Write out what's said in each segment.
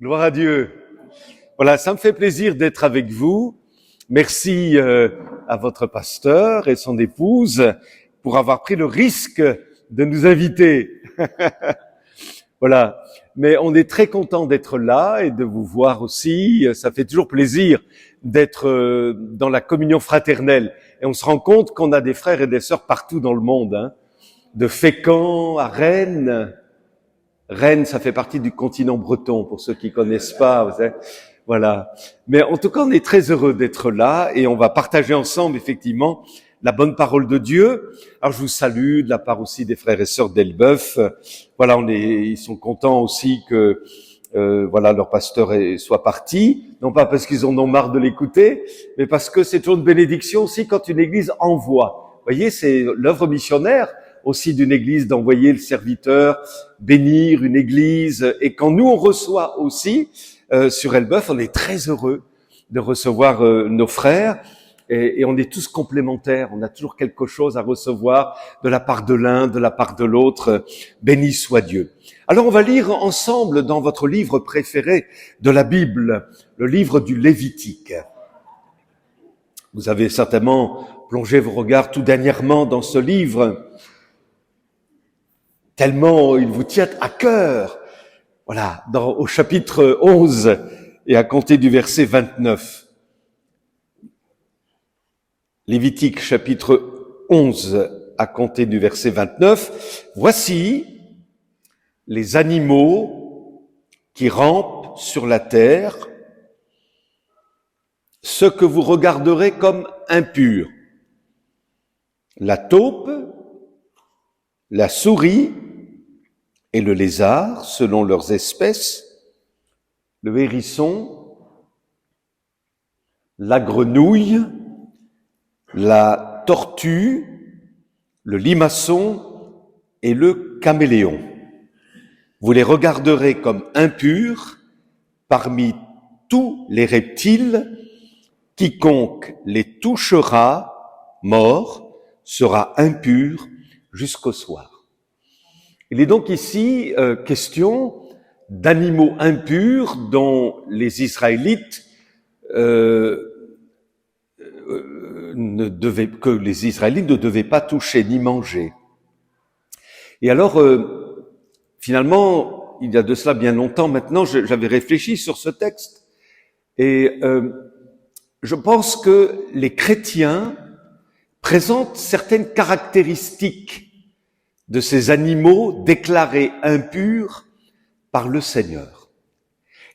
Gloire à Dieu. Voilà, ça me fait plaisir d'être avec vous. Merci à votre pasteur et son épouse pour avoir pris le risque de nous inviter. Voilà, mais on est très content d'être là et de vous voir aussi. Ça fait toujours plaisir d'être dans la communion fraternelle. Et on se rend compte qu'on a des frères et des sœurs partout dans le monde, hein. De Fécamp à Rennes. Rennes, ça fait partie du continent breton, pour ceux qui connaissent pas, vous savez. Voilà. Mais en tout cas, on est très heureux d'être là et on va partager ensemble, effectivement, la bonne parole de Dieu. Alors, je vous salue de la part aussi des frères et sœurs d'Elbeuf. Voilà, ils sont contents aussi que, voilà, leur pasteur soit parti. Non pas parce qu'ils en ont marre de l'écouter, mais parce que c'est toujours une bénédiction aussi quand une église envoie. Vous voyez, c'est l'œuvre missionnaire aussi d'une église d'envoyer le serviteur, bénir une église. Et quand nous, on reçoit aussi, sur Elbeuf, on est très heureux de recevoir nos frères et on est tous complémentaires. On a toujours quelque chose à recevoir de la part de l'un, de la part de l'autre. Béni soit Dieu. Alors, on va lire ensemble dans votre livre préféré de la Bible, le livre du Lévitique. Vous avez certainement plongé vos regards tout dernièrement dans ce livre, tellement il vous tient à cœur. Voilà, au chapitre 11 et à compter du verset 29. Lévitique chapitre 11 à compter du verset 29. Voici les animaux qui rampent sur la terre, ce que vous regarderez comme impurs. La taupe, la souris et le lézard, selon leurs espèces, le hérisson, la grenouille, la tortue, le limaçon et le caméléon. Vous les regarderez comme impurs parmi tous les reptiles. Quiconque les touchera, mort, sera impur jusqu'au soir. Il est donc ici question d'animaux impurs dont les Israélites que les Israélites ne devaient pas toucher ni manger. Et alors, finalement, il y a de cela bien longtemps maintenant, j'avais réfléchi sur ce texte et je pense que les chrétiens présentent certaines caractéristiques de ces animaux déclarés impurs par le Seigneur.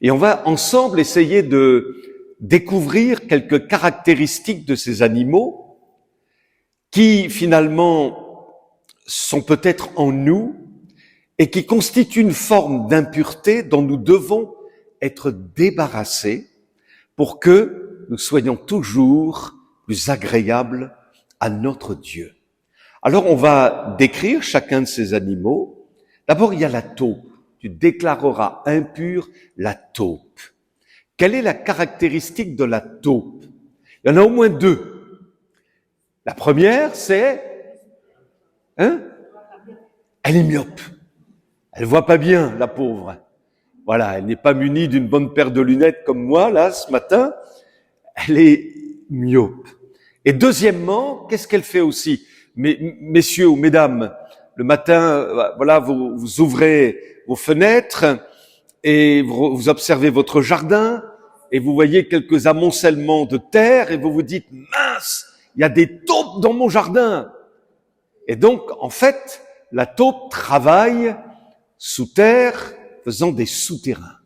Et on va ensemble essayer de découvrir quelques caractéristiques de ces animaux qui finalement sont peut-être en nous et qui constituent une forme d'impureté dont nous devons être débarrassés pour que nous soyons toujours plus agréables à notre Dieu. Alors, on va décrire chacun de ces animaux. D'abord, il y a la taupe. Tu déclareras impure la taupe. Quelle est la caractéristique de la taupe? Il y en a au moins deux. La première, c'est... Elle est myope. Elle voit pas bien, la pauvre. Voilà, elle n'est pas munie d'une bonne paire de lunettes comme moi, là, ce matin. Elle est myope. Et deuxièmement, qu'est-ce qu'elle fait aussi? Messieurs ou mesdames, le matin, voilà, vous ouvrez vos fenêtres et vous observez votre jardin et vous voyez quelques amoncellements de terre et vous vous dites, mince, il y a des taupes dans mon jardin. Et donc, en fait, la taupe travaille sous terre, faisant des souterrains.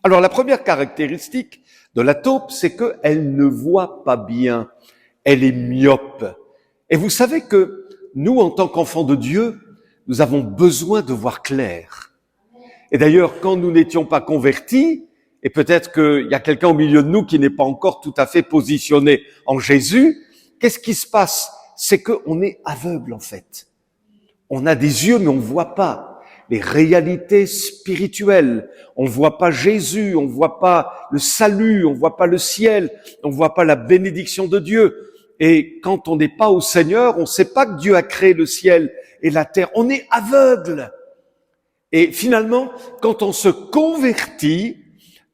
Alors, la première caractéristique de la taupe, c'est qu'elle ne voit pas bien. Elle est myope. Et vous savez que nous, en tant qu'enfants de Dieu, nous avons besoin de voir clair. Et d'ailleurs, quand nous n'étions pas convertis, et peut-être qu'il y a quelqu'un au milieu de nous qui n'est pas encore tout à fait positionné en Jésus, qu'est-ce qui se passe? C'est qu'on est aveugle, en fait. On a des yeux, mais on ne voit pas les réalités spirituelles. On ne voit pas Jésus, on ne voit pas le salut, on ne voit pas le ciel, on ne voit pas la bénédiction de Dieu. Et quand on n'est pas au Seigneur, on ne sait pas que Dieu a créé le ciel et la terre. On est aveugle. Et finalement, quand on se convertit,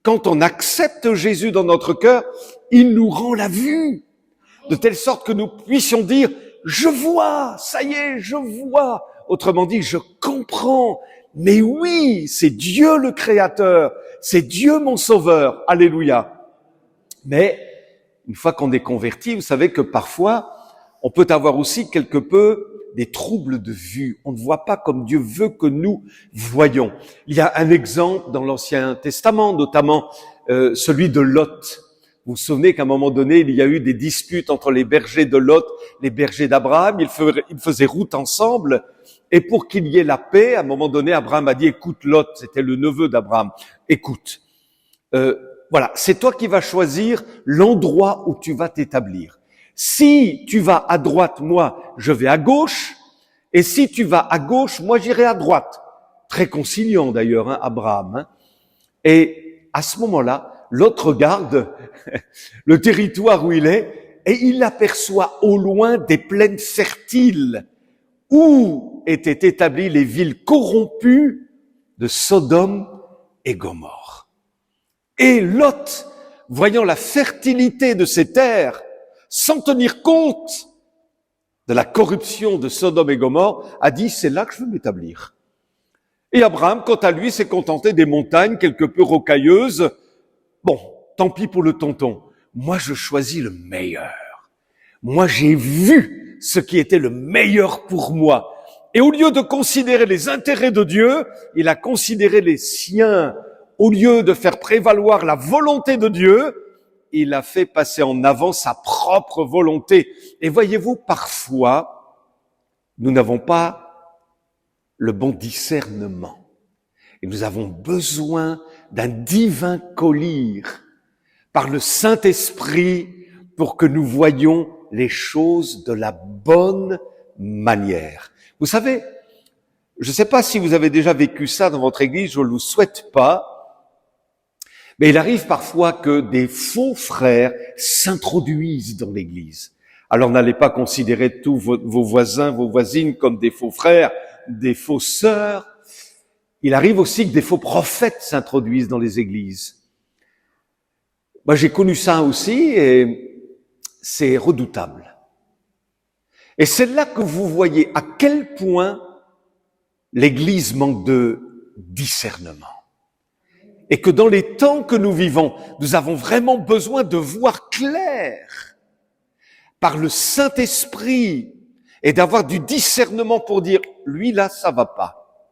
quand on accepte Jésus dans notre cœur, il nous rend la vue, de telle sorte que nous puissions dire, je vois, ça y est, je vois. Autrement dit, je comprends. Mais oui, c'est Dieu le Créateur, c'est Dieu mon Sauveur. Alléluia. Mais une fois qu'on est converti, vous savez que parfois, on peut avoir aussi quelque peu des troubles de vue. On ne voit pas comme Dieu veut que nous voyons. Il y a un exemple dans l'Ancien Testament, notamment celui de Lot. Vous vous souvenez qu'à un moment donné, il y a eu des disputes entre les bergers de Lot, les bergers d'Abraham. Ils faisaient route ensemble. Et pour qu'il y ait la paix, à un moment donné, Abraham a dit, écoute Lot, c'était le neveu d'Abraham, écoute, voilà, c'est toi qui vas choisir l'endroit où tu vas t'établir. Si tu vas à droite, moi, je vais à gauche. Et si tu vas à gauche, moi, j'irai à droite. Très conciliant d'ailleurs, Abraham. Et à ce moment-là, l'autre regarde le territoire où il est et il aperçoit au loin des plaines fertiles où étaient établies les villes corrompues de Sodome et Gomorrhe. Et Lot, voyant la fertilité de ces terres, sans tenir compte de la corruption de Sodome et Gomorrhe, a dit, c'est là que je veux m'établir. Et Abraham, quant à lui, s'est contenté des montagnes quelque peu rocailleuses. Bon, tant pis pour le tonton. Moi, je choisis le meilleur. Moi, j'ai vu ce qui était le meilleur pour moi. Et au lieu de considérer les intérêts de Dieu, il a considéré les siens. Au lieu de faire prévaloir la volonté de Dieu, il a fait passer en avant sa propre volonté. Et voyez-vous, parfois, nous n'avons pas le bon discernement. Et nous avons besoin d'un divin collier par le Saint-Esprit pour que nous voyions les choses de la bonne manière. Vous savez, je ne sais pas si vous avez déjà vécu ça dans votre église, je ne le souhaite pas, mais il arrive parfois que des faux frères s'introduisent dans l'église. Alors n'allez pas considérer tous vos voisins, vos voisines comme des faux frères, des faux sœurs. Il arrive aussi que des faux prophètes s'introduisent dans les églises. Moi, j'ai connu ça aussi et c'est redoutable. Et c'est là que vous voyez à quel point l'église manque de discernement. Et que dans les temps que nous vivons, nous avons vraiment besoin de voir clair par le Saint-Esprit et d'avoir du discernement pour dire, lui là, ça va pas.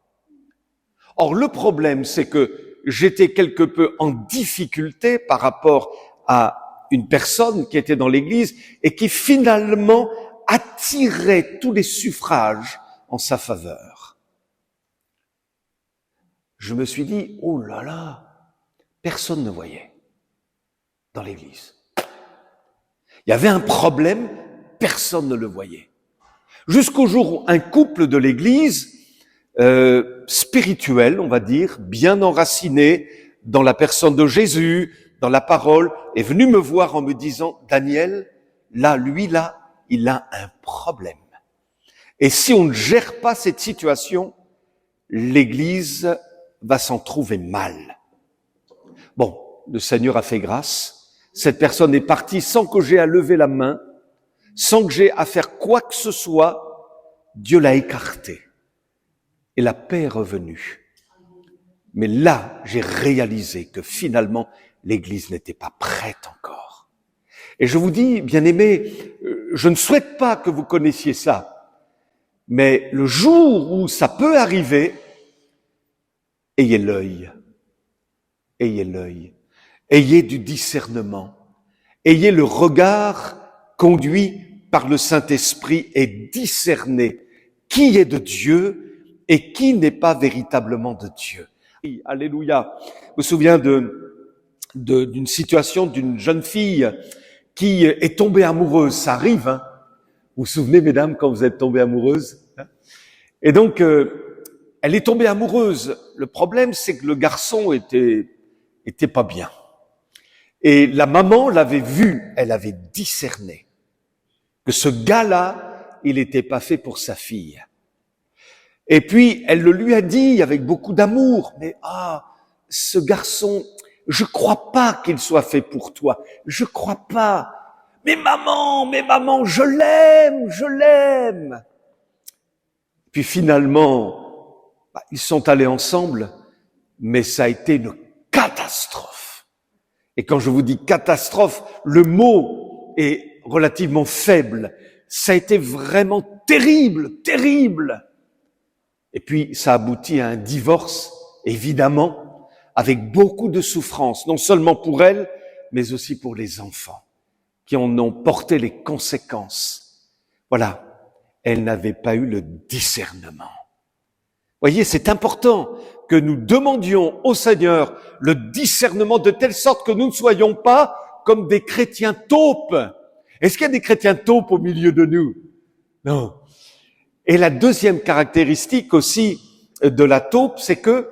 Or, le problème, c'est que j'étais quelque peu en difficulté par rapport à une personne qui était dans l'église et qui finalement attirait tous les suffrages en sa faveur. Je me suis dit, oh là là, personne ne voyait dans l'église. Il y avait un problème, personne ne le voyait. Jusqu'au jour où un couple de l'église, spirituel, on va dire, bien enraciné dans la personne de Jésus, dans la parole, est venu me voir en me disant, Daniel, là, lui, là, il a un problème. Et si on ne gère pas cette situation, l'église va s'en trouver mal. Bon, le Seigneur a fait grâce. Cette personne est partie sans que j'aie à lever la main, sans que j'aie à faire quoi que ce soit. Dieu l'a écarté. Et la paix est revenue. Mais là, j'ai réalisé que finalement, l'Église n'était pas prête encore. Et je vous dis, bien-aimés, je ne souhaite pas que vous connaissiez ça. Mais le jour où ça peut arriver, ayez l'œil. Ayez l'œil. Ayez du discernement. Ayez le regard conduit par le Saint-Esprit et discernez qui est de Dieu et qui n'est pas véritablement de Dieu. Alléluia. Je me souviens d'une situation d'une jeune fille qui est tombée amoureuse. Ça arrive, hein. Vous vous souvenez, mesdames, quand vous êtes tombées amoureuses, hein? Et donc, elle est tombée amoureuse. Le problème, c'est que le garçon était pas bien. Et la maman l'avait vu, elle avait discerné que ce gars-là, il n'était pas fait pour sa fille. Et puis, elle le lui a dit avec beaucoup d'amour, mais ce garçon, Je crois pas qu'il soit fait pour toi. Je crois pas. Mais maman, je l'aime. Puis finalement, ils sont allés ensemble, mais ça a été une catastrophe. Et quand je vous dis catastrophe, le mot est relativement faible. Ça a été vraiment terrible. Et puis, ça aboutit à un divorce, évidemment, avec beaucoup de souffrance, non seulement pour elle, mais aussi pour les enfants, qui en ont porté les conséquences. Voilà, elle n'avait pas eu le discernement. Voyez, c'est important que nous demandions au Seigneur le discernement de telle sorte que nous ne soyons pas comme des chrétiens taupes. Est-ce qu'il y a des chrétiens taupes au milieu de nous? Non. Et la deuxième caractéristique aussi de la taupe, c'est que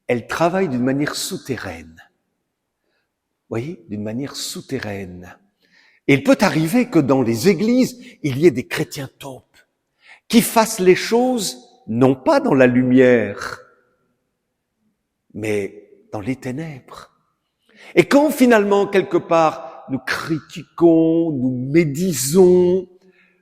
elle travaille d'une manière souterraine. Vous voyez, d'une manière souterraine. Et il peut arriver que dans les églises, il y ait des chrétiens taupes qui fassent les choses non pas dans la lumière, mais dans les ténèbres. Et quand finalement, quelque part, nous critiquons, nous médisons,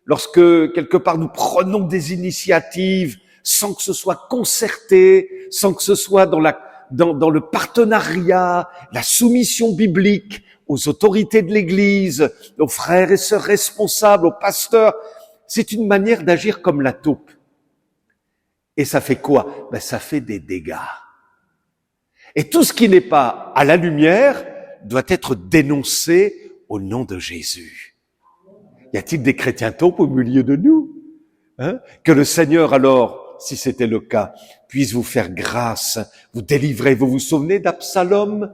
lorsque quelque part nous prenons des initiatives sans que ce soit concerté, sans que ce soit dans le partenariat, la soumission biblique aux autorités de l'Église, aux frères et sœurs responsables, aux pasteurs, c'est une manière d'agir comme la taupe. Et ça fait quoi? Ça fait des dégâts. Et tout ce qui n'est pas à la lumière doit être dénoncé au nom de Jésus. Y a-t-il des chrétiens taupes au milieu de nous? Que le Seigneur alors, si c'était le cas, puisse vous faire grâce, vous délivrer. Vous vous souvenez d'Absalom,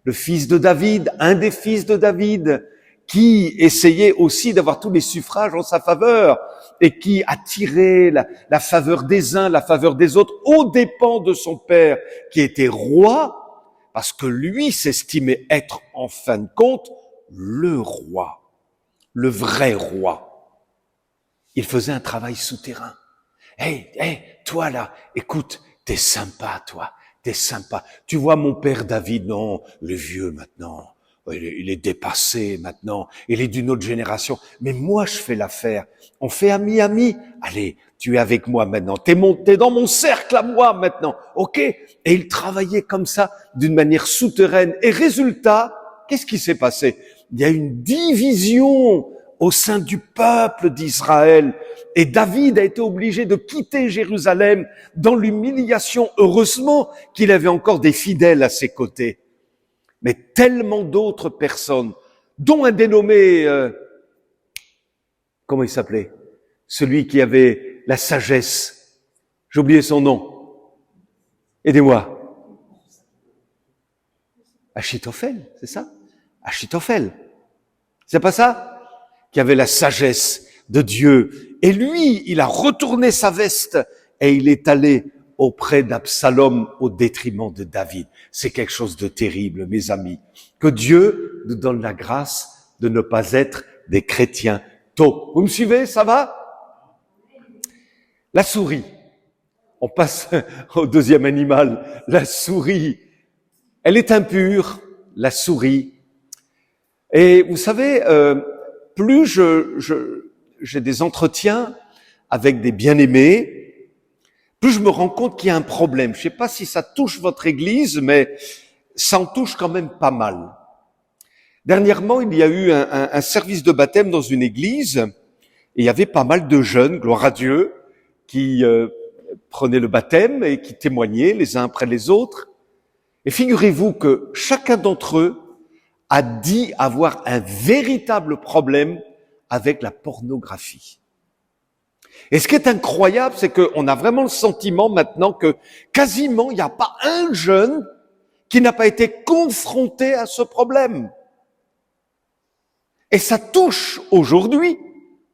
le fils de David, un des fils de David, qui essayait aussi d'avoir tous les suffrages en sa faveur et qui attirait la faveur des uns, la faveur des autres, aux dépens de son père qui était roi, parce que lui s'estimait être en fin de compte le roi, le vrai roi. Il faisait un travail souterrain. Hey, toi là, écoute, t'es sympa, toi, t'es sympa. Tu vois mon père David, non, le vieux maintenant. Il est dépassé maintenant, il est d'une autre génération. Mais moi, je fais l'affaire. On fait ami. Allez, tu es avec moi maintenant. T'es dans mon cercle à moi maintenant, ok? Et il travaillait comme ça, d'une manière souterraine. Et résultat, qu'est-ce qui s'est passé? Il y a une division au sein du peuple d'Israël. Et David a été obligé de quitter Jérusalem dans l'humiliation. Heureusement qu'il avait encore des fidèles à ses côtés. Mais tellement d'autres personnes, dont un dénommé, comment il s'appelait? Celui qui avait la sagesse. J'ai oublié son nom. Aidez-moi. Achitophel, c'est ça? Achitophel. C'est pas ça? Qui avait la sagesse de Dieu. Et lui, il a retourné sa veste et il est allé auprès d'Absalom au détriment de David. C'est quelque chose de terrible, mes amis. Que Dieu nous donne la grâce de ne pas être des chrétiens taupes. Vous me suivez? Ça va? La souris. On passe au deuxième animal. La souris. Elle est impure, la souris. Et vous savez, plus j'ai des entretiens avec des bien-aimés, plus je me rends compte qu'il y a un problème. Je ne sais pas si ça touche votre église, mais ça en touche quand même pas mal. Dernièrement, il y a eu un service de baptême dans une église, et il y avait pas mal de jeunes, gloire à Dieu, qui prenaient le baptême et qui témoignaient les uns après les autres. Et figurez-vous que chacun d'entre eux a dit avoir un véritable problème avec la pornographie. Et ce qui est incroyable, c'est qu'on a vraiment le sentiment maintenant que quasiment il n'y a pas un jeune qui n'a pas été confronté à ce problème. Et ça touche aujourd'hui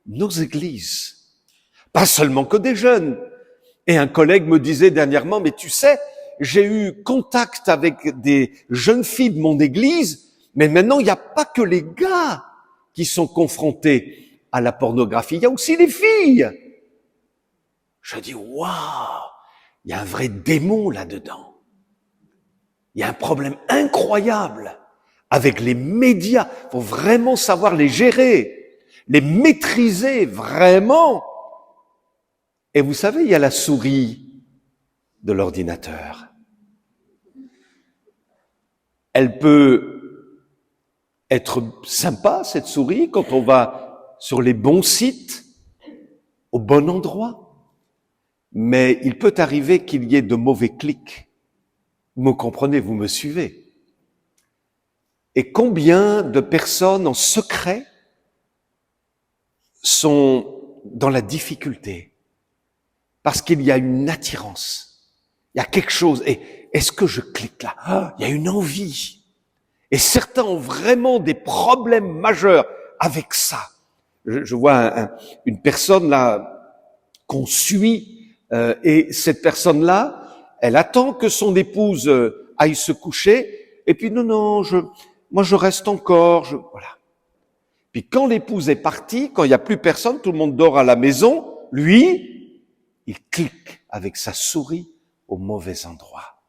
nos églises. Pas seulement que des jeunes. Et un collègue me disait dernièrement, mais tu sais, j'ai eu contact avec des jeunes filles de mon église, mais maintenant il n'y a pas que les gars qui sont confrontés à la pornographie, il y a aussi les filles. Je dis, waouh, il y a un vrai démon là-dedans. Il Il y a un problème incroyable avec les médias. Il faut vraiment savoir les gérer, les maîtriser vraiment. Et vous savez, il y a la souris de l'ordinateur. Elle peut être sympa, cette souris, quand on va sur les bons sites, au bon endroit. Mais il peut arriver qu'il y ait de mauvais clics. Vous me comprenez, vous me suivez. Et combien de personnes en secret sont dans la difficulté parce qu'il y a une attirance, il y a quelque chose. Et est-ce que je clique là? Il y a une envie. Et certains ont vraiment des problèmes majeurs avec ça. Je vois une personne là qu'on suit et cette personne-là, elle attend que son épouse aille se coucher et puis non, moi je reste encore, voilà. Puis quand l'épouse est partie, quand il n'y a plus personne, tout le monde dort à la maison, lui, il clique avec sa souris au mauvais endroit.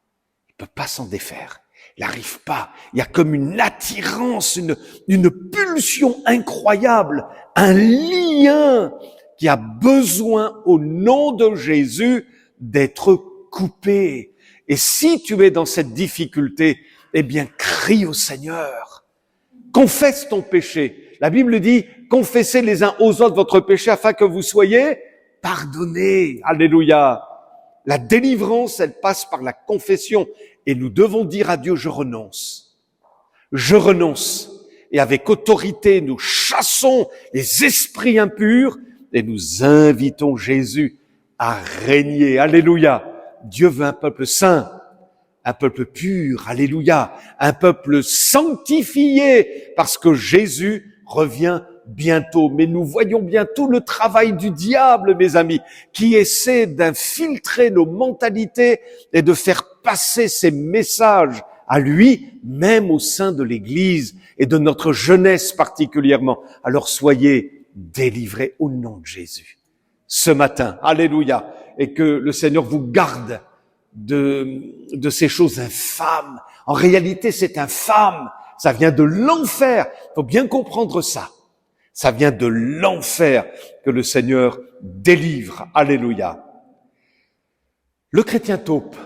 Il peut pas s'en défaire. Il n'arrive pas. Il y a comme une attirance, une pulsion incroyable, un lien qui a besoin, au nom de Jésus, d'être coupé. Et si tu es dans cette difficulté, eh bien, crie au Seigneur. Confesse ton péché. La Bible dit, confessez les uns aux autres votre péché afin que vous soyez pardonnés. Alléluia. La délivrance, elle passe par la confession. Et nous devons dire à Dieu, je renonce. Je renonce. Et avec autorité, nous chassons les esprits impurs et nous invitons Jésus à régner. Alléluia. Dieu veut un peuple saint, un peuple pur. Alléluia. Un peuple sanctifié parce que Jésus revient bientôt. Mais nous voyons bien tout le travail du diable, mes amis, qui essaie d'infiltrer nos mentalités et de faire passer ses messages à lui, même au sein de l'Église et de notre jeunesse particulièrement. Alors soyez délivrés au nom de Jésus. Ce matin, alléluia, et que le Seigneur vous garde de ces choses infâmes. En réalité, c'est infâme. Ça vient de l'enfer. Il faut bien comprendre ça. Ça vient de l'enfer que le Seigneur délivre. Alléluia. Le chrétien taupe,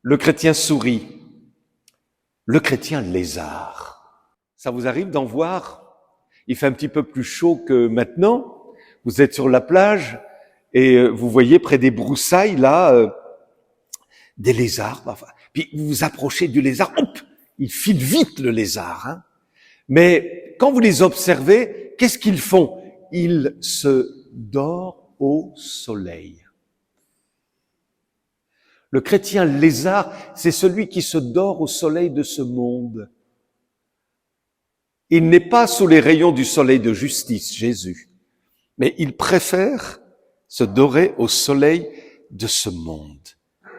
le chrétien souris, le chrétien lézard. Ça vous arrive d'en voir? Il fait un petit peu plus chaud que maintenant. Vous êtes sur la plage et vous voyez près des broussailles là des lézards. Enfin, puis vous vous approchez du lézard, hop, il file vite le lézard. Hein. Mais quand vous les observez, qu'est-ce qu'ils font? Ils se dorment au soleil. Le chrétien lézard, c'est celui qui se dort au soleil de ce monde. Il n'est pas sous les rayons du soleil de justice, Jésus, mais il préfère se dorer au soleil de ce monde.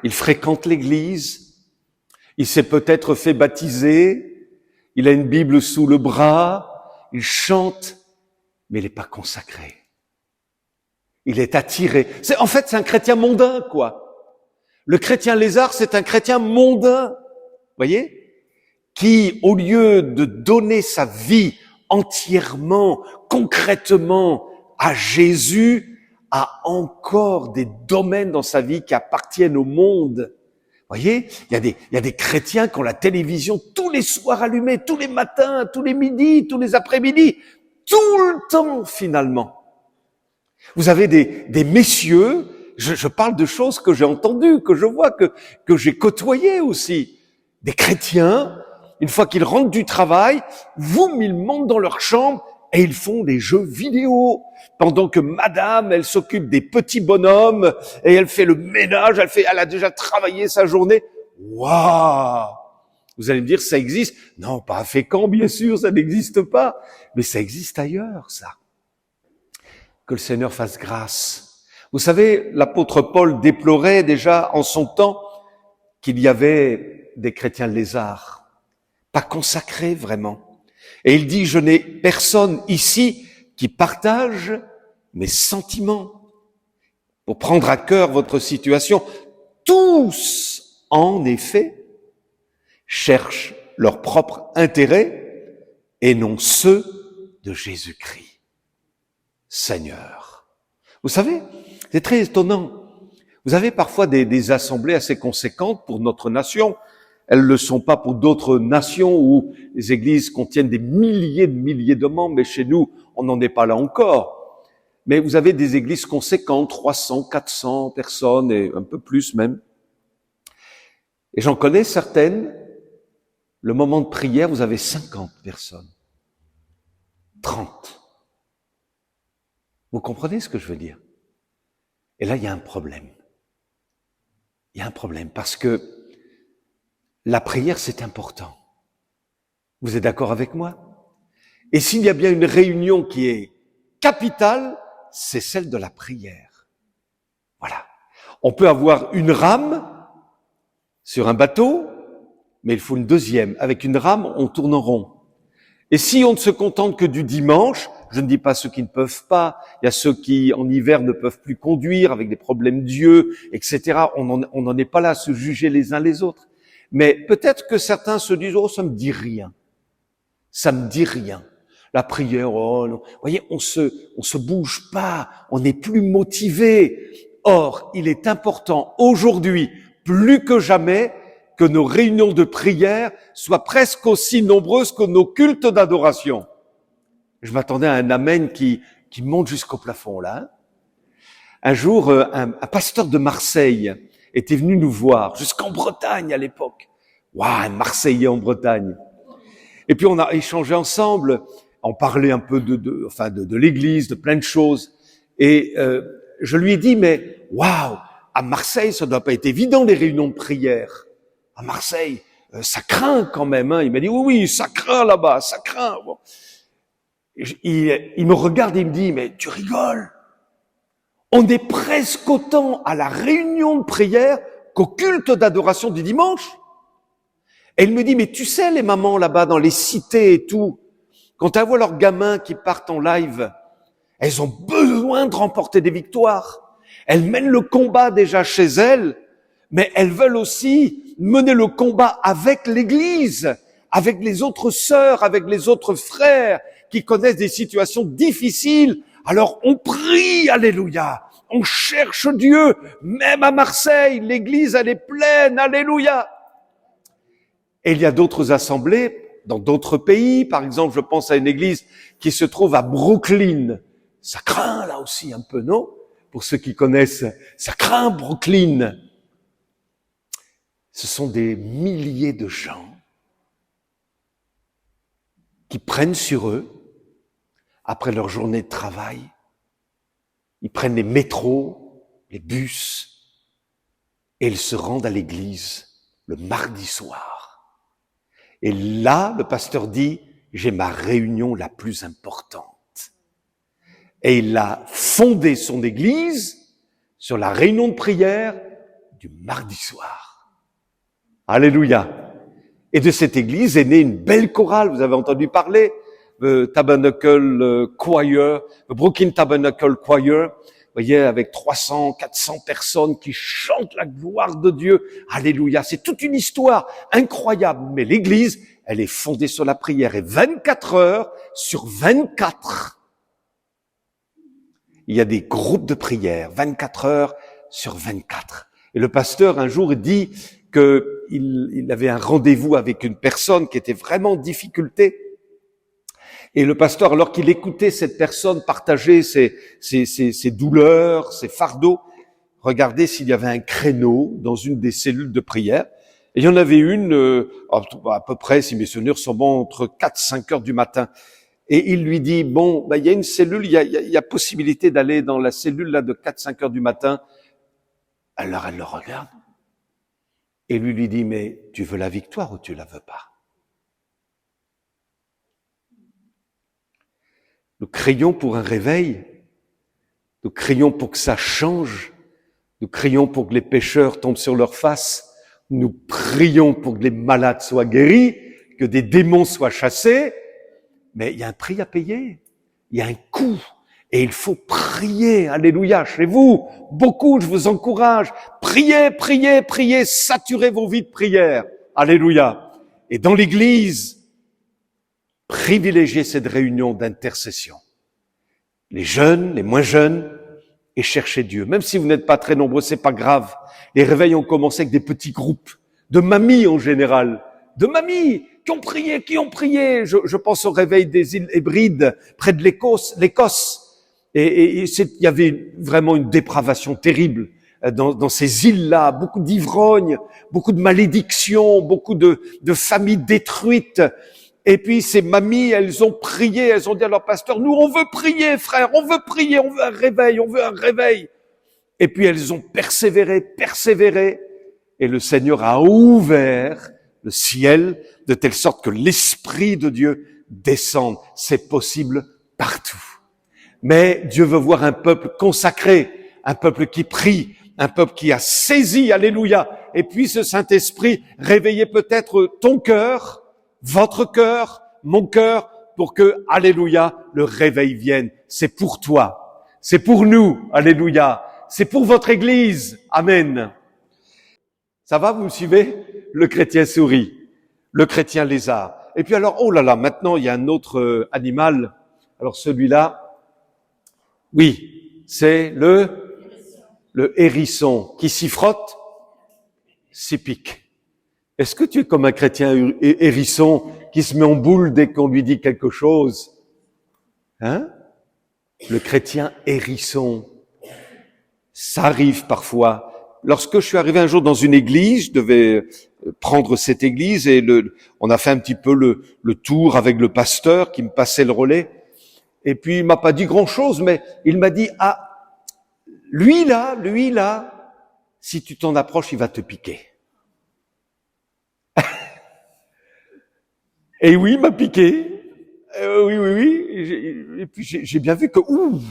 Il fréquente l'église, il s'est peut-être fait baptiser, il a une Bible sous le bras, il chante, mais il n'est pas consacré. Il est attiré. En fait, c'est un chrétien mondain, quoi. Le chrétien lézard, c'est un chrétien mondain, voyez, qui, au lieu de donner sa vie entièrement, concrètement à Jésus, a encore des domaines dans sa vie qui appartiennent au monde. Voyez, il y a des chrétiens qui ont la télévision tous les soirs allumée, tous les matins, tous les midis, tous les après-midi, tout le temps finalement. Vous avez des messieurs, je parle de choses que j'ai entendues, que je vois, que j'ai côtoyées aussi. Des chrétiens, une fois qu'ils rentrent du travail, ils montent dans leur chambre et ils font des jeux vidéo. Pendant que madame, elle s'occupe des petits bonhommes et elle fait le ménage, elle a déjà travaillé sa journée. Waouh! Vous allez me dire, ça existe? Non, pas à Fécamp, bien sûr, ça n'existe pas. Mais ça existe ailleurs, ça. Que le Seigneur fasse grâce. Vous savez, l'apôtre Paul déplorait déjà en son temps qu'il y avait des chrétiens lézards, pas consacrés vraiment. Et il dit, je n'ai personne ici qui partage mes sentiments. Pour prendre à cœur votre situation, tous, en effet, cherchent leur propre intérêt et non ceux de Jésus-Christ, Seigneur. Vous savez, c'est très étonnant. Vous avez parfois des assemblées assez conséquentes pour notre nation. Elles ne le sont pas pour d'autres nations où les églises contiennent des milliers de membres, mais chez nous, on n'en est pas là encore. Mais vous avez des églises conséquentes, 300, 400 personnes et un peu plus même. Et j'en connais certaines, le moment de prière, vous avez 50 personnes, 30. Vous comprenez ce que je veux dire? Et là, il y a un problème. Il y a un problème parce que la prière, c'est important. Vous êtes d'accord avec moi? Et s'il y a bien une réunion qui est capitale, c'est celle de la prière. Voilà. On peut avoir une rame sur un bateau, mais il faut une deuxième. Avec une rame, on tourne en rond. Et si on ne se contente que du dimanche, je ne dis pas ceux qui ne peuvent pas, il y a ceux qui en hiver ne peuvent plus conduire avec des problèmes d'yeux, etc. On n'en est pas là à se juger les uns les autres. Mais peut-être que certains se disent, oh, ça me dit rien. Ça me dit rien. La prière, oh non. Vous voyez, on se bouge pas, on n'est plus motivé. Or, il est important aujourd'hui, plus que jamais, que nos réunions de prière soient presque aussi nombreuses que nos cultes d'adoration. Je m'attendais à un amen qui monte jusqu'au plafond, là. Hein. Un jour, un pasteur de Marseille était venu nous voir, jusqu'en Bretagne à l'époque. Waouh, un Marseillais en Bretagne. Et puis on a échangé ensemble, on parlait un peu de l'église, de plein de choses. Et je lui ai dit, mais waouh, à Marseille, ça doit pas être évident les réunions de prière. À Marseille, ça craint quand même. Hein. Il m'a dit, oui, ça craint là-bas, ça craint. Bon. Il me regarde et il me dit, mais tu rigoles. On est presque autant à la réunion de prière qu'au culte d'adoration du dimanche. Et il me dit, mais tu sais, les mamans là-bas dans les cités et tout, quand elles voient leurs gamins qui partent en live, elles ont besoin de remporter des victoires. Elles mènent le combat déjà chez elles, mais elles veulent aussi mener le combat avec l'Église, avec les autres sœurs, avec les autres frères qui connaissent des situations difficiles. Alors on prie, alléluia, on cherche Dieu, même à Marseille, l'Église elle est pleine, alléluia. Et il y a d'autres assemblées dans d'autres pays, par exemple, je pense à une église qui se trouve à Brooklyn. Ça craint là aussi un peu, non? Pour ceux qui connaissent, ça craint Brooklyn. Ce sont des milliers de gens qui prennent sur eux, après leur journée de travail, ils prennent les métros, les bus, et ils se rendent à l'église le mardi soir. Et là, le pasteur dit, j'ai ma réunion la plus importante. Et il a fondé son église sur la réunion de prière du mardi soir. Alléluia. Et de cette église est née une belle chorale, vous avez entendu parler, Tabernacle Choir, Brooklyn Tabernacle Choir, vous voyez, avec 300, 400 personnes qui chantent la gloire de Dieu. Alléluia. C'est toute une histoire incroyable. Mais l'église, elle est fondée sur la prière. Et 24 heures sur 24, il y a des groupes de prière. 24 heures sur 24. Et le pasteur, un jour, dit qu'il avait un rendez-vous avec une personne qui était vraiment en difficulté. Et le pasteur, alors qu'il écoutait cette personne partager ses douleurs, ses fardeaux, regardait s'il y avait un créneau dans une des cellules de prière. Et il y en avait une, à peu près, si mes souvenirs sont bons, entre 4-5 heures du matin. Et il lui dit, bon, il y a une cellule, il y a possibilité d'aller dans la cellule là de 4-5 heures du matin. Alors elle le regarde. Et lui dit, mais tu veux la victoire ou tu la veux pas? Nous crions pour un réveil, nous crions pour que ça change, nous crions pour que les pécheurs tombent sur leur face, nous prions pour que les malades soient guéris, que des démons soient chassés, mais il y a un prix à payer, il y a un coût, et il faut prier, alléluia, chez vous, beaucoup, je vous encourage, priez, priez, priez, saturez vos vies de prière, alléluia. Et dans l'Église, privilégiez cette réunion d'intercession. Les jeunes, les moins jeunes, et cherchez Dieu. Même si vous n'êtes pas très nombreux, c'est pas grave. Les réveils ont commencé avec des petits groupes, de mamies en général, de mamies qui ont prié. Je pense au réveil des îles Hébrides, près de l'Écosse. Et il y avait vraiment une dépravation terrible dans ces îles-là, beaucoup d'ivrognes, beaucoup de malédictions, beaucoup de familles détruites. Et puis ces mamies, elles ont prié, elles ont dit à leur pasteur, nous on veut prier frère, on veut prier, on veut un réveil. Et puis elles ont persévéré, et le Seigneur a ouvert le ciel de telle sorte que l'Esprit de Dieu descende. C'est possible partout. Mais Dieu veut voir un peuple consacré, un peuple qui prie, un peuple qui a saisi, alléluia. Et puis ce Saint-Esprit réveillait peut-être ton cœur, votre cœur, mon cœur, pour que, alléluia, le réveil vienne. C'est pour toi, c'est pour nous, alléluia, c'est pour votre Église, amen. Ça va, vous me suivez? Le chrétien sourit, le chrétien lézard. Et puis alors, oh là là, maintenant il y a un autre animal. Alors celui-là, oui, c'est le hérisson qui s'y frotte, s'y pique. Est-ce que tu es comme un chrétien hérisson qui se met en boule dès qu'on lui dit quelque chose? Hein? Le chrétien hérisson. Ça arrive parfois. Lorsque je suis arrivé un jour dans une église, je devais prendre cette église et on a fait un petit peu le tour avec le pasteur qui me passait le relais. Et puis il m'a pas dit grand-chose, mais il m'a dit, ah, lui là, si tu t'en approches, il va te piquer. Et oui, il m'a piqué. Oui. Et puis j'ai bien vu que, waouh,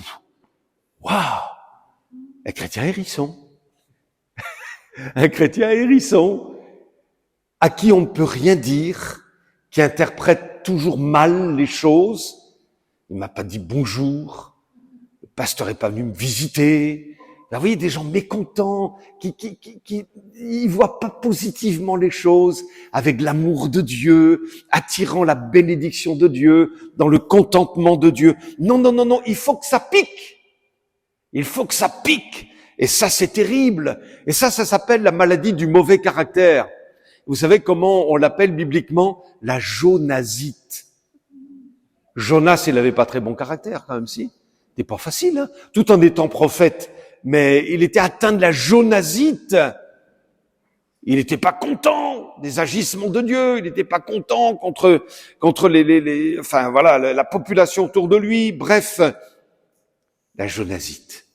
un chrétien hérisson. Un chrétien hérisson à qui on ne peut rien dire, qui interprète toujours mal les choses. Il m'a pas dit bonjour. Le pasteur est pas venu me visiter. Là, vous voyez, des gens mécontents, qui ils voient pas positivement les choses, avec l'amour de Dieu, attirant la bénédiction de Dieu, dans le contentement de Dieu. Non, il faut que ça pique. Il faut que ça pique. Et ça, c'est terrible. Et ça s'appelle la maladie du mauvais caractère. Vous savez comment on l'appelle bibliquement? La jonasite. Jonas, il avait pas très bon caractère, quand même, si. C'était pas facile, hein, tout en étant prophète. Mais il était atteint de la jonasite. Il n'était pas content des agissements de Dieu. Il n'était pas content contre la population autour de lui. Bref, la jonasite.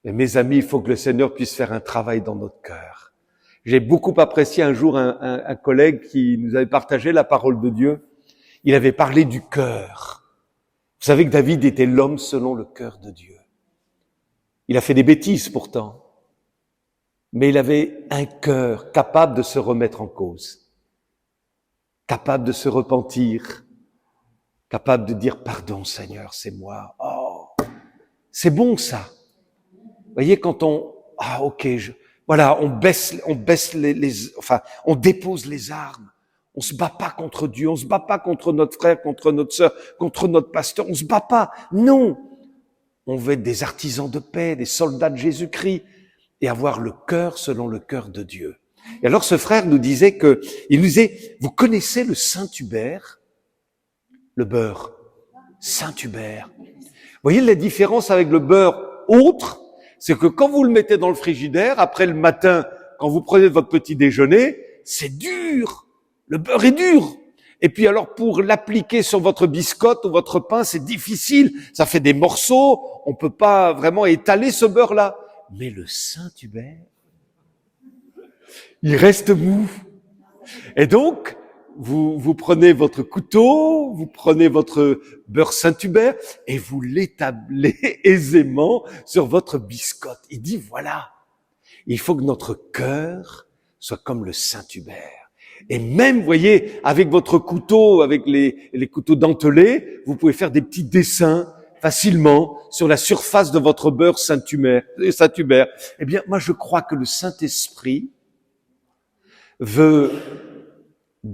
Mais mes amis, il faut que le Seigneur puisse faire un travail dans notre cœur. J'ai beaucoup apprécié un jour un collègue qui nous avait partagé la parole de Dieu. Il avait parlé du cœur. Vous savez que David était l'homme selon le cœur de Dieu. Il a fait des bêtises pourtant, mais il avait un cœur capable de se remettre en cause, capable de se repentir, capable de dire « Pardon Seigneur, c'est moi. » Oh, c'est bon ça. Vous voyez, quand on dépose les armes. On se bat pas contre Dieu, on se bat pas contre notre frère, contre notre sœur, contre notre pasteur, on se bat pas. Non. On veut être des artisans de paix, des soldats de Jésus-Christ et avoir le cœur selon le cœur de Dieu. Et alors ce frère nous disait vous connaissez le Saint-Hubert? Le beurre. Saint-Hubert. Vous voyez la différence avec le beurre autre? C'est que quand vous le mettez dans le frigidaire, après le matin, quand vous prenez votre petit déjeuner, c'est dur. Le beurre est dur. Et puis alors pour l'appliquer sur votre biscotte ou votre pain, c'est difficile. Ça fait des morceaux. On peut pas vraiment étaler ce beurre-là. Mais le Saint-Hubert, il reste mou. Et donc, vous prenez votre couteau, vous prenez votre beurre Saint-Hubert et vous l'établez aisément sur votre biscotte. Il dit voilà, il faut que notre cœur soit comme le Saint-Hubert. Et même, vous voyez, avec votre couteau, avec les couteaux dentelés, vous pouvez faire des petits dessins facilement sur la surface de votre beurre Saint-Hubert. Eh bien, moi, je crois que le Saint-Esprit veut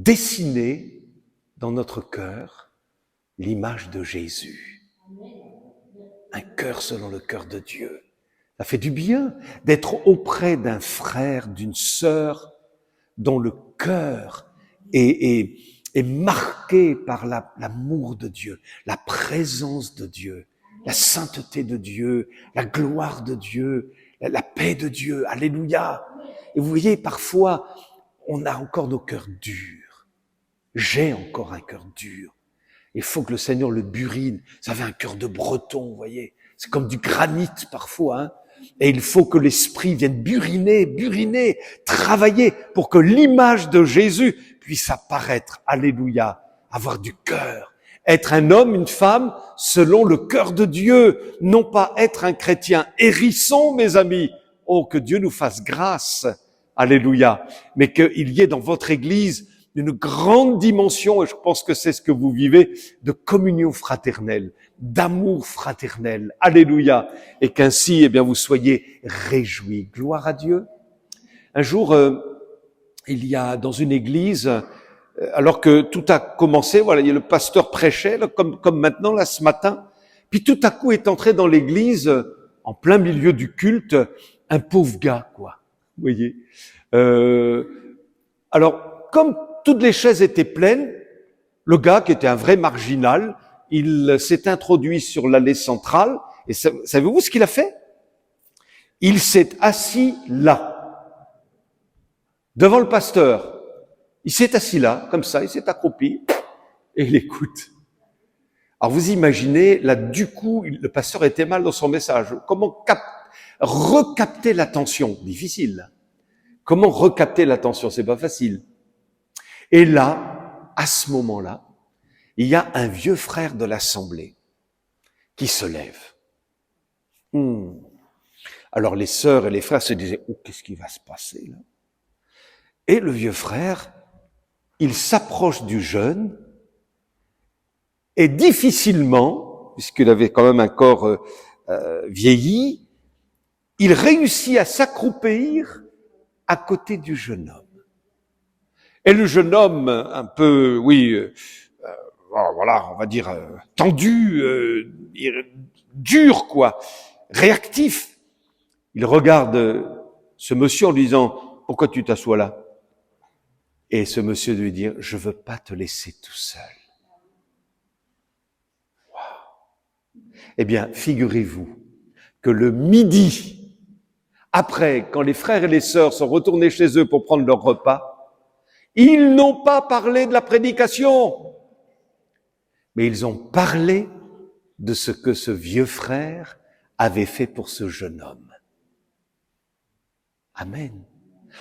dessiner dans notre cœur l'image de Jésus. Un cœur selon le cœur de Dieu. Ça fait du bien d'être auprès d'un frère, d'une sœur dont le cœur est marqué par l'amour de Dieu, la présence de Dieu, la sainteté de Dieu, la gloire de Dieu, la paix de Dieu. Alléluia. Et vous voyez, parfois, on a encore nos cœurs durs. J'ai encore un cœur dur. Il faut que le Seigneur le burine. Ça avait un cœur de breton, vous voyez. C'est comme du granit parfois, hein. Et il faut que l'Esprit vienne buriner, travailler pour que l'image de Jésus puisse apparaître. Alléluia. Avoir du cœur. Être un homme, une femme, selon le cœur de Dieu. Non pas être un chrétien hérisson, mes amis. Oh, que Dieu nous fasse grâce. Alléluia. Mais qu'il y ait dans votre Église une grande dimension, et je pense que c'est ce que vous vivez, de communion fraternelle, d'amour fraternel. Alléluia. Et qu'ainsi, vous soyez réjouis. Gloire à Dieu. Un jour, il y a dans une église, alors que tout a commencé, voilà, il y a le pasteur prêchait, là, comme maintenant, là, ce matin, puis tout à coup est entré dans l'église, en plein milieu du culte, un pauvre gars, quoi. Vous voyez. Alors, comme toutes les chaises étaient pleines, le gars, qui était un vrai marginal, il s'est introduit sur l'allée centrale, et savez-vous ce qu'il a fait? Il s'est assis là, devant le pasteur. Il s'est assis là, comme ça, il s'est accroupi, et il écoute. Alors vous imaginez, là, du coup, le pasteur était mal dans son message. Comment recapter l'attention? Difficile. Comment recapter l'attention? C'est pas facile. Et là, à ce moment-là, il y a un vieux frère de l'assemblée qui se lève. Alors les sœurs et les frères se disaient, oh, qu'est-ce qui va se passer là? Et le vieux frère, il s'approche du jeune et difficilement, puisqu'il avait quand même un corps vieilli, il réussit à s'accroupir à côté du jeune homme. Et le jeune homme, un peu, voilà, on va dire tendu, dur, quoi, réactif. Il regarde ce monsieur en lui disant, pourquoi tu t'assois là? Et ce monsieur lui dit, je veux pas te laisser tout seul. Wow. Eh bien, figurez-vous que le midi, après, quand les frères et les sœurs sont retournés chez eux pour prendre leur repas, ils n'ont pas parlé de la prédication, mais ils ont parlé de ce que ce vieux frère avait fait pour ce jeune homme. Amen.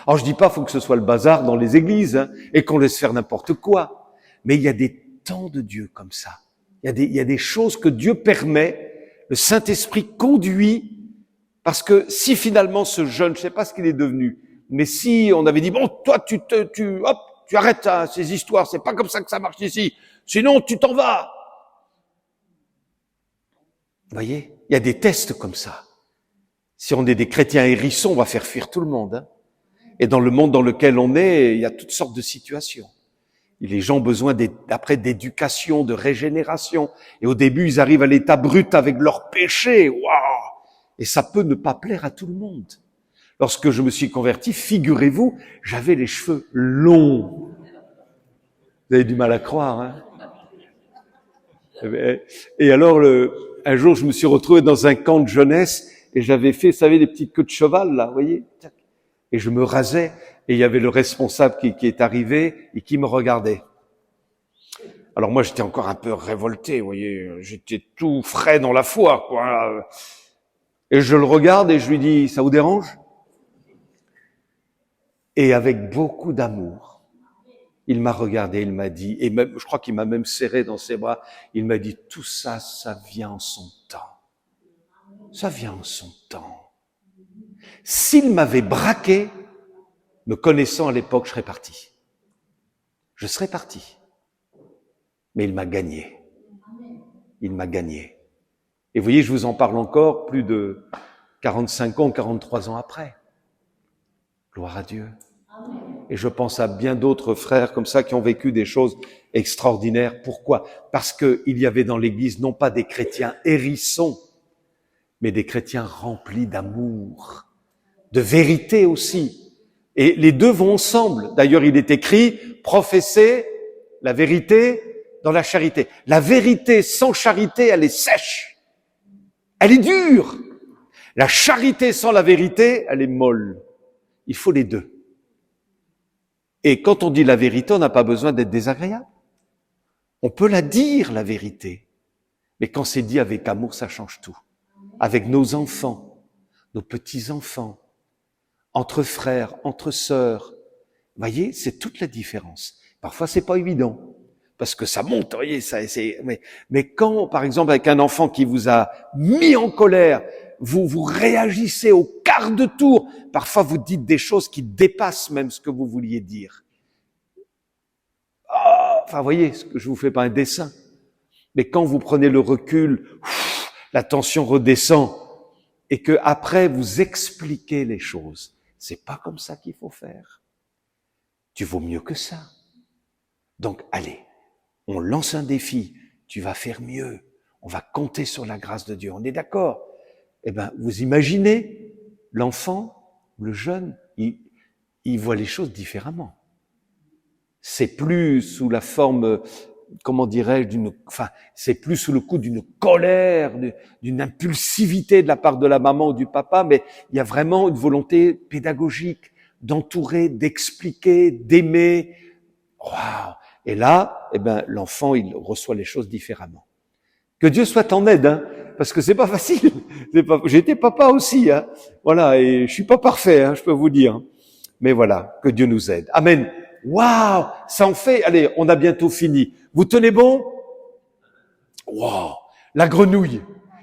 Alors je dis pas, faut que ce soit le bazar dans les églises, hein, et qu'on laisse faire n'importe quoi. Mais il y a des temps de Dieu comme ça. Il y a des choses que Dieu permet, le Saint-Esprit conduit, parce que si finalement ce jeune, je sais pas ce qu'il est devenu, mais si on avait dit, bon, toi, tu arrêtes ces histoires, c'est pas comme ça que ça marche ici, sinon tu t'en vas. Vous voyez, il y a des tests comme ça. Si on est des chrétiens hérissons, on va faire fuir tout le monde. Hein. Et dans le monde dans lequel on est, il y a toutes sortes de situations. Et les gens ont besoin après d'éducation, de régénération. Et au début, ils arrivent à l'état brut avec leur péché. Waouh! Et ça peut ne pas plaire à tout le monde. Lorsque je me suis converti, figurez-vous, j'avais les cheveux longs. Vous avez du mal à croire, hein? Et alors, un jour, je me suis retrouvé dans un camp de jeunesse et j'avais fait, vous savez, des petites queues de cheval, là, vous voyez? Et je me rasais et il y avait le responsable qui est arrivé et qui me regardait. Alors moi, j'étais encore un peu révolté, vous voyez, j'étais tout frais dans la foi, quoi. Et je le regarde et je lui dis, ça vous dérange? Et avec beaucoup d'amour, il m'a regardé, il m'a dit, et même, je crois qu'il m'a même serré dans ses bras, il m'a dit, tout ça, ça vient en son temps. Ça vient en son temps. S'il m'avait braqué, me connaissant à l'époque, je serais parti. Je serais parti. Mais il m'a gagné. Il m'a gagné. Et vous voyez, je vous en parle encore plus de 45 ans, 43 ans après. Gloire à Dieu. Et je pense à bien d'autres frères comme ça qui ont vécu des choses extraordinaires. Pourquoi? Parce qu'il y avait dans l'Église non pas des chrétiens hérissons, mais des chrétiens remplis d'amour, de vérité aussi. Et les deux vont ensemble. D'ailleurs, il est écrit, professez la vérité dans la charité. La vérité sans charité, elle est sèche. Elle est dure. La charité sans la vérité, elle est molle. Il faut les deux. Et quand on dit la vérité, on n'a pas besoin d'être désagréable. On peut la dire, la vérité. Mais quand c'est dit avec amour, ça change tout. Avec nos enfants, nos petits-enfants, entre frères, entre sœurs. Vous voyez, c'est toute la différence. Parfois, c'est pas évident. Parce que ça monte, vous voyez, mais quand, par exemple, avec un enfant qui vous a mis en colère, vous réagissez au quart de tour. Parfois, vous dites des choses qui dépassent même ce que vous vouliez dire. Enfin, vous voyez, je vous fais pas un dessin. Mais quand vous prenez le recul, la tension redescend et que après vous expliquez les choses. C'est pas comme ça qu'il faut faire. Tu vaux mieux que ça. Donc, allez, on lance un défi. Tu vas faire mieux. On va compter sur la grâce de Dieu. On est d'accord? Eh ben, vous imaginez, l'enfant, le jeune, il voit les choses différemment. C'est plus sous la forme, comment dirais-je, c'est plus sous le coup d'une colère, d'une impulsivité de la part de la maman ou du papa, mais il y a vraiment une volonté pédagogique d'entourer, d'expliquer, d'aimer. Waouh! Et là, eh ben, l'enfant, il reçoit les choses différemment. Que Dieu soit en aide, hein, parce que c'est pas facile. J'ai été papa aussi, hein. Voilà, et je suis pas parfait, hein, je peux vous dire. Mais voilà, que Dieu nous aide. Amen. Waouh, ça en fait. Allez, on a bientôt fini. Vous tenez bon? Waouh, la grenouille.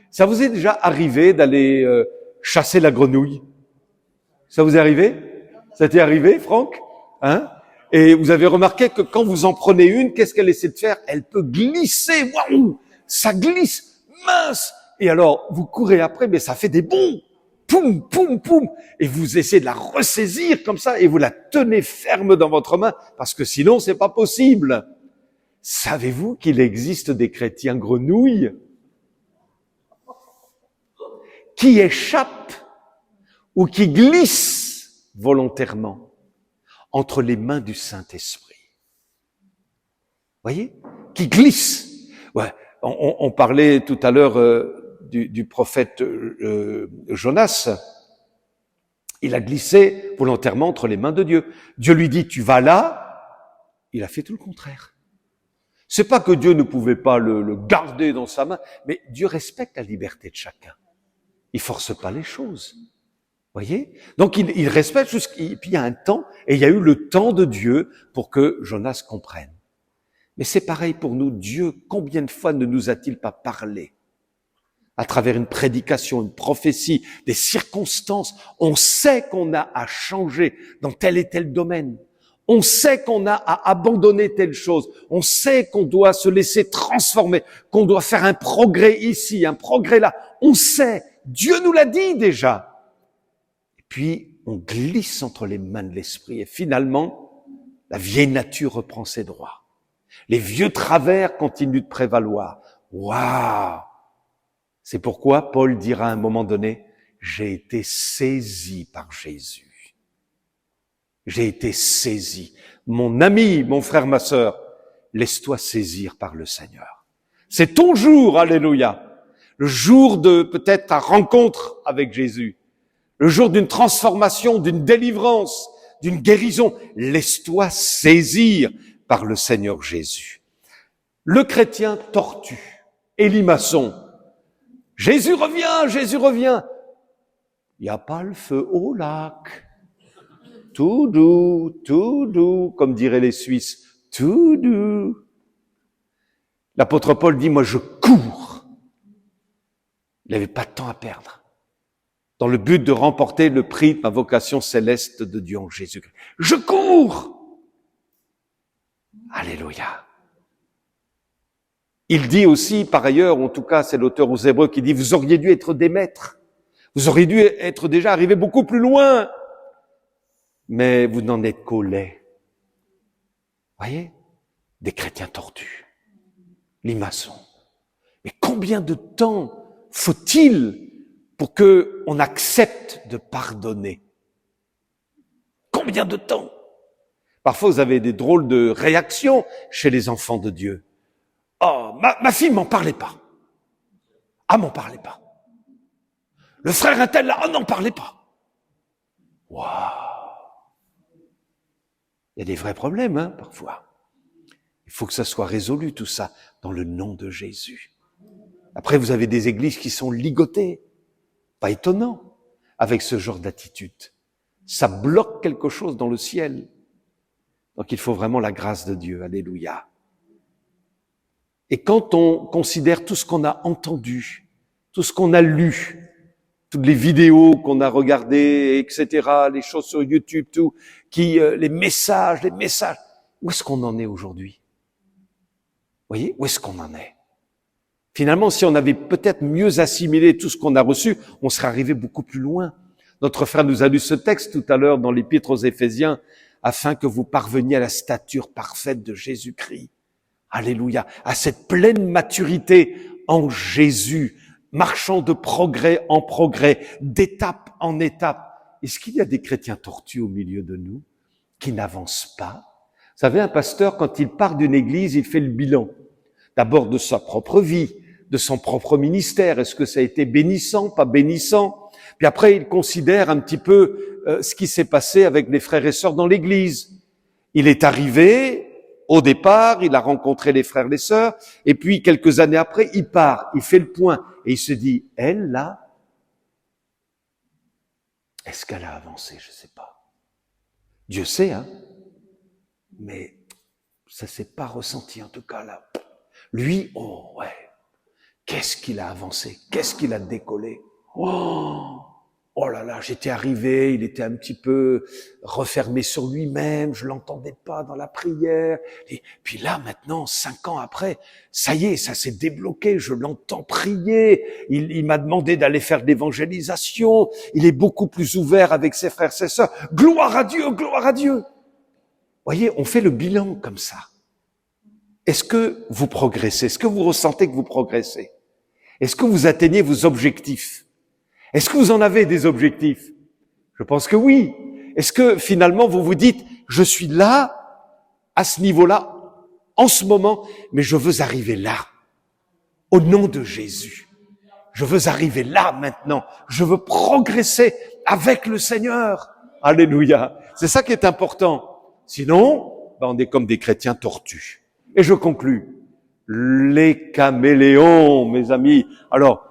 Ça vous est déjà arrivé d'aller chasser la grenouille? Ça vous est arrivé? Ça t'est arrivé, Franck? Hein? Et vous avez remarqué que quand vous en prenez une, qu'est-ce qu'elle essaie de faire? Elle peut glisser. Waouh, ça glisse, mince. Et alors, vous courez après, mais ça fait des bonds. Poum, poum, poum. Et vous essayez de la ressaisir comme ça et vous la tenez ferme dans votre main parce que sinon, c'est pas possible. Savez-vous qu'il existe des chrétiens grenouilles qui échappent ou qui glissent volontairement entre les mains du Saint-Esprit? Voyez? Qui glissent. Ouais. On parlait tout à l'heure du prophète Jonas. Il a glissé volontairement entre les mains de Dieu. Dieu lui dit, tu vas là. Il a fait tout le contraire. C'est pas que Dieu ne pouvait pas le garder dans sa main, mais Dieu respecte la liberté de chacun. Il force pas les choses. Voyez? Donc il respecte puis il y a un temps, et il y a eu le temps de Dieu pour que Jonas comprenne. Mais c'est pareil pour nous. Dieu, combien de fois ne nous a-t-il pas parlé? À travers une prédication, une prophétie, des circonstances, on sait qu'on a à changer dans tel et tel domaine. On sait qu'on a à abandonner telle chose. On sait qu'on doit se laisser transformer, qu'on doit faire un progrès ici, un progrès là. On sait. Dieu nous l'a dit déjà. Et puis, on glisse entre les mains de l'esprit et finalement, la vieille nature reprend ses droits. Les vieux travers continuent de prévaloir. Waouh! C'est pourquoi Paul dira à un moment donné, j'ai été saisi par Jésus. J'ai été saisi. Mon ami, mon frère, ma sœur, laisse-toi saisir par le Seigneur. C'est ton jour, alléluia. Le jour de peut-être ta rencontre avec Jésus. Le jour d'une transformation, d'une délivrance, d'une guérison. Laisse-toi saisir par le Seigneur Jésus. Le chrétien tortue, Élie Masson. Jésus revient, Jésus revient. Il n'y a pas le feu au lac. Tout doux, comme diraient les Suisses. Tout doux. L'apôtre Paul dit, moi je cours. Il n'avait pas de temps à perdre. Dans le but de remporter le prix de ma vocation céleste de Dieu en Jésus-Christ. Je cours. Alléluia. Il dit aussi, par ailleurs, en tout cas c'est l'auteur aux Hébreux qui dit, vous auriez dû être des maîtres. Vous auriez dû être déjà arrivé beaucoup plus loin. Mais vous n'en êtes qu'au lait. Voyez? Des chrétiens tordus, limaçons. Mais combien de temps faut-il pour que on accepte de pardonner? Combien de temps? Parfois, vous avez des drôles de réactions chez les enfants de Dieu. Oh, ma fille m'en parlait pas. Ah, m'en parlait pas. Le frère un tel là, oh, n'en parlait pas. Waouh! Il y a des vrais problèmes, hein, parfois. Il faut que ça soit résolu, tout ça, dans le nom de Jésus. Après, vous avez des églises qui sont ligotées. Pas étonnant, avec ce genre d'attitude. Ça bloque quelque chose dans le ciel. Donc, il faut vraiment la grâce de Dieu. Alléluia. Et quand on considère tout ce qu'on a entendu, tout ce qu'on a lu, toutes les vidéos qu'on a regardées, etc., les choses sur YouTube, tout, les messages, où est-ce qu'on en est aujourd'hui? Vous voyez, où est-ce qu'on en est? Finalement, si on avait peut-être mieux assimilé tout ce qu'on a reçu, on serait arrivé beaucoup plus loin. Notre frère nous a lu ce texte tout à l'heure dans l'Épître aux Éphésiens, afin que vous parveniez à la stature parfaite de Jésus-Christ. Alléluia, à cette pleine maturité en Jésus, marchant de progrès en progrès, d'étape en étape. Est-ce qu'il y a des chrétiens tortus au milieu de nous qui n'avancent pas? Vous savez, un pasteur, quand il part d'une église, il fait le bilan. D'abord de sa propre vie, de son propre ministère. Est-ce que ça a été bénissant, pas bénissant? Puis après, il considère un petit peu ce qui s'est passé avec les frères et sœurs dans l'église. Il est arrivé, au départ, il a rencontré les frères et les sœurs, et puis quelques années après, il part, il fait le point, et il se dit, elle, là, est-ce qu'elle a avancé? Je sais pas. Dieu sait, hein, mais ça s'est pas ressenti en tout cas là. Lui, oh ouais, qu'est-ce qu'il a avancé? Qu'est-ce qu'il a décollé? Oh là là, j'étais arrivé, il était un petit peu refermé sur lui-même, je l'entendais pas dans la prière. Et puis là, maintenant, 5 ans après, ça y est, ça s'est débloqué, je l'entends prier. Il m'a demandé d'aller faire de l'évangélisation. Il est beaucoup plus ouvert avec ses frères et ses sœurs. Gloire à Dieu, gloire à Dieu. Voyez, on fait le bilan comme ça. Est-ce que vous progressez? Est-ce que vous ressentez que vous progressez? Est-ce que vous atteignez vos objectifs? Est-ce que vous en avez des objectifs? Je pense que oui. Est-ce que finalement vous vous dites, je suis là, à ce niveau-là, en ce moment, mais je veux arriver là, au nom de Jésus. Je veux arriver là maintenant. Je veux progresser avec le Seigneur. Alléluia. C'est ça qui est important. Sinon, on est comme des chrétiens tortus. Et je conclus. Les caméléons, mes amis. Alors,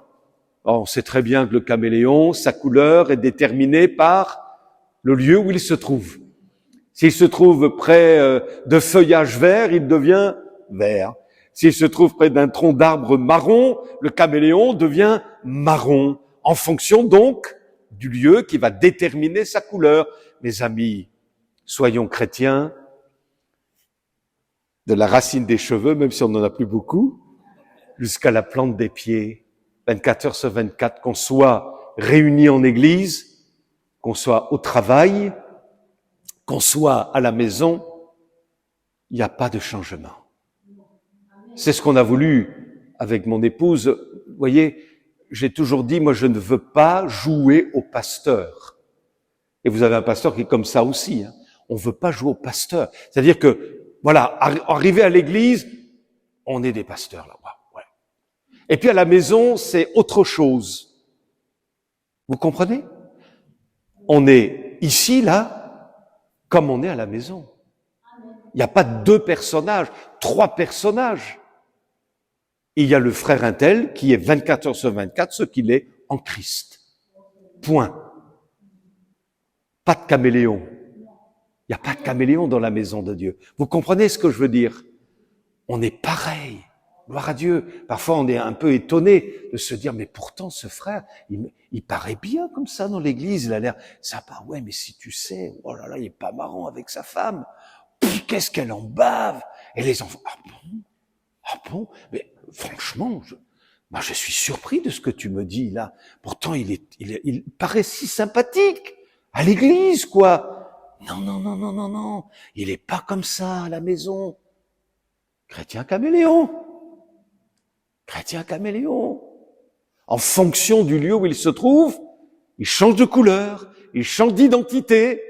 on sait très bien que le caméléon, sa couleur est déterminée par le lieu où il se trouve. S'il se trouve près de feuillage vert, il devient vert. S'il se trouve près d'un tronc d'arbre marron, le caméléon devient marron, en fonction donc du lieu qui va déterminer sa couleur. Mes amis, soyons chrétiens, de la racine des cheveux, même si on n'en a plus beaucoup, jusqu'à la plante des pieds, 24 heures sur 24, qu'on soit réunis en église, qu'on soit au travail, qu'on soit à la maison, il n'y a pas de changement. C'est ce qu'on a voulu avec mon épouse. Vous voyez, j'ai toujours dit, moi je ne veux pas jouer au pasteur. Et vous avez un pasteur qui est comme ça aussi. Hein. On ne veut pas jouer au pasteur. C'est-à-dire que, voilà, arrivé à l'église, on est des pasteurs là. Ouais. Et puis à la maison, c'est autre chose. Vous comprenez? On est ici, là, comme on est à la maison. Il n'y a pas 2 personnages, 3 personnages. Il y a le frère Intel qui est 24 heures sur 24, ce qu'il est en Christ. Point. Pas de caméléon. Il n'y a pas de caméléon dans la maison de Dieu. Vous comprenez ce que je veux dire? On est pareil. Gloire à Dieu. Parfois, on est un peu étonné de se dire, mais pourtant, ce frère, il paraît bien comme ça dans l'église. Il a l'air sympa. Ouais, mais si tu sais, oh là là, il est pas marrant avec sa femme. Qu'est-ce qu'elle en bave? Et les enfants, ah bon? Mais franchement, moi, je suis surpris de ce que tu me dis là. Pourtant, il paraît si sympathique à l'église, quoi. Non, non, non, non, non, non. Il est pas comme ça à la maison. Chrétien caméléon. Chrétien caméléon. En fonction du lieu où il se trouve, il change de couleur, il change d'identité.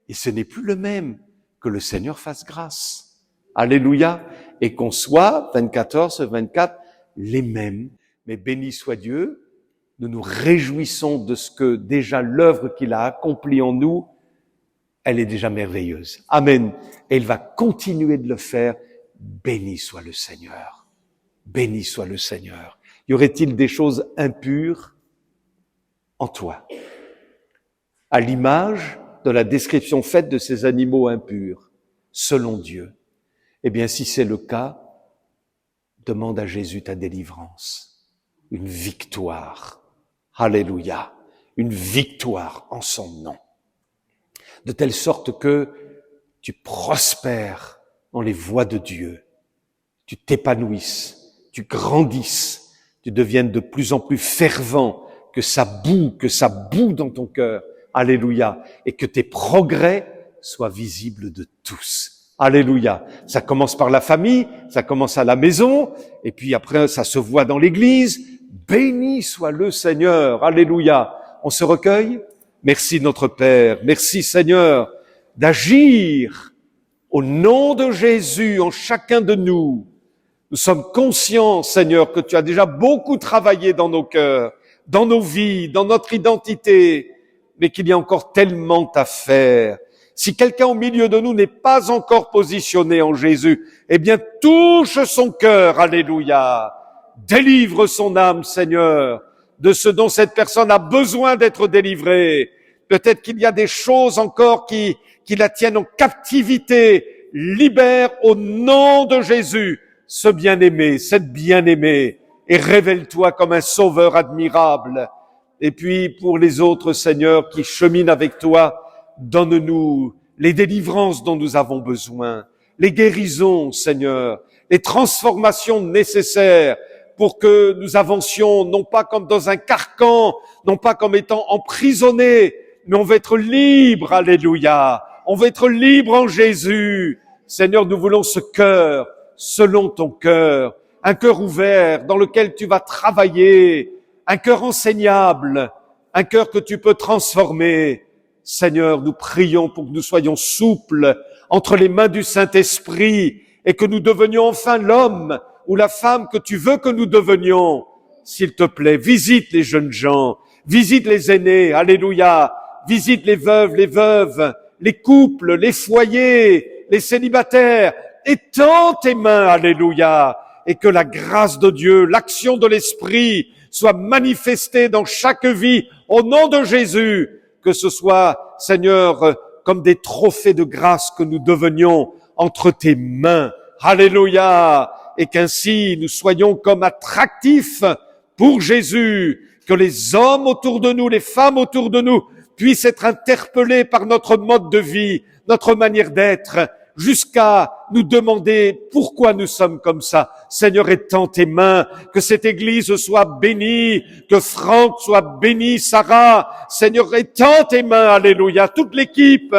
Et ce n'est plus le même. Que le Seigneur fasse grâce. Alléluia. Et qu'on soit, 24 heures sur 24, les mêmes. Mais béni soit Dieu. Nous nous réjouissons de ce que déjà l'œuvre qu'il a accomplie en nous, elle est déjà merveilleuse. Amen. Et il va continuer de le faire. Béni soit le Seigneur. Béni soit le Seigneur. Y aurait-il des choses impures en toi? À l'image de la description faite de ces animaux impurs, selon Dieu. Eh bien, si c'est le cas, demande à Jésus ta délivrance. Une victoire. Alléluia. Une victoire en son nom. De telle sorte que tu prospères dans les voies de Dieu. Tu t'épanouisses, tu grandisses, tu deviennes de plus en plus fervent, que ça boue dans ton cœur. Alléluia. Et que tes progrès soient visibles de tous. Alléluia. Ça commence par la famille, ça commence à la maison, et puis après ça se voit dans l'église. Béni soit le Seigneur. Alléluia. On se recueille. Merci notre Père. Merci Seigneur d'agir au nom de Jésus en chacun de nous. Nous sommes conscients, Seigneur, que tu as déjà beaucoup travaillé dans nos cœurs, dans nos vies, dans notre identité, mais qu'il y a encore tellement à faire. Si quelqu'un au milieu de nous n'est pas encore positionné en Jésus, eh bien, touche son cœur, alléluia. Délivre son âme, Seigneur, de ce dont cette personne a besoin d'être délivrée. Peut-être qu'il y a des choses encore qui la tiennent en captivité. Libère au nom de Jésus ce bien-aimé, cette bien-aimée, et révèle-toi comme un sauveur admirable. Et puis, pour les autres, Seigneur, qui cheminent avec toi, donne-nous les délivrances dont nous avons besoin, les guérisons, Seigneur, les transformations nécessaires pour que nous avancions, non pas comme dans un carcan, non pas comme étant emprisonnés, mais on veut être libre, alléluia. On veut être libre en Jésus. Seigneur, nous voulons ce cœur, selon ton cœur, un cœur ouvert dans lequel tu vas travailler, un cœur enseignable, un cœur que tu peux transformer. Seigneur, nous prions pour que nous soyons souples entre les mains du Saint-Esprit et que nous devenions enfin l'homme ou la femme que tu veux que nous devenions. S'il te plaît, visite les jeunes gens, visite les aînés, alléluia, visite les veuves, les couples, les foyers, les célibataires, étends tes mains, alléluia, et que la grâce de Dieu, l'action de l'Esprit soit manifestée dans chaque vie au nom de Jésus, que ce soit, Seigneur, comme des trophées de grâce que nous devenions entre tes mains, alléluia, et qu'ainsi nous soyons comme attractifs pour Jésus, que les hommes autour de nous, les femmes autour de nous puissent être interpellés par notre mode de vie, notre manière d'être, jusqu'à nous demander pourquoi nous sommes comme ça. Seigneur, étends tes mains, que cette église soit bénie, que Franck soit béni, Sarah. Seigneur, étends tes mains, alléluia. Toute l'équipe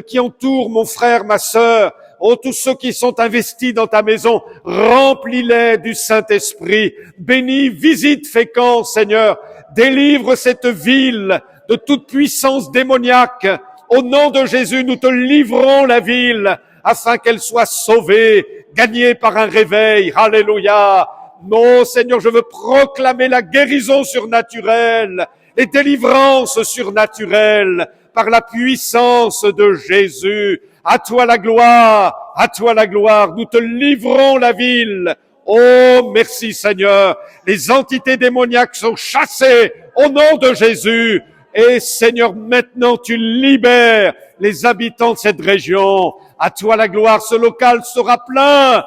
qui entoure mon frère, ma sœur, oh, tous ceux qui sont investis dans ta maison, remplis-les du Saint-Esprit. Bénis, visite Fécamp, Seigneur. Délivre cette ville de toute puissance démoniaque. Au nom de Jésus, nous te livrons la ville afin qu'elle soit sauvée, gagnée par un réveil. Alléluia. Non, Seigneur, je veux proclamer la guérison surnaturelle, les délivrances surnaturelles par la puissance de Jésus. À toi la gloire, à toi la gloire. Nous te livrons la ville. Oh, merci Seigneur. Les entités démoniaques sont chassées au nom de Jésus. Et Seigneur, maintenant tu libères les habitants de cette région. À toi la gloire, ce local sera plein,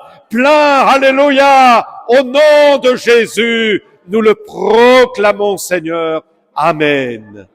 alléluia. Au nom de Jésus, nous le proclamons, Seigneur. Amen.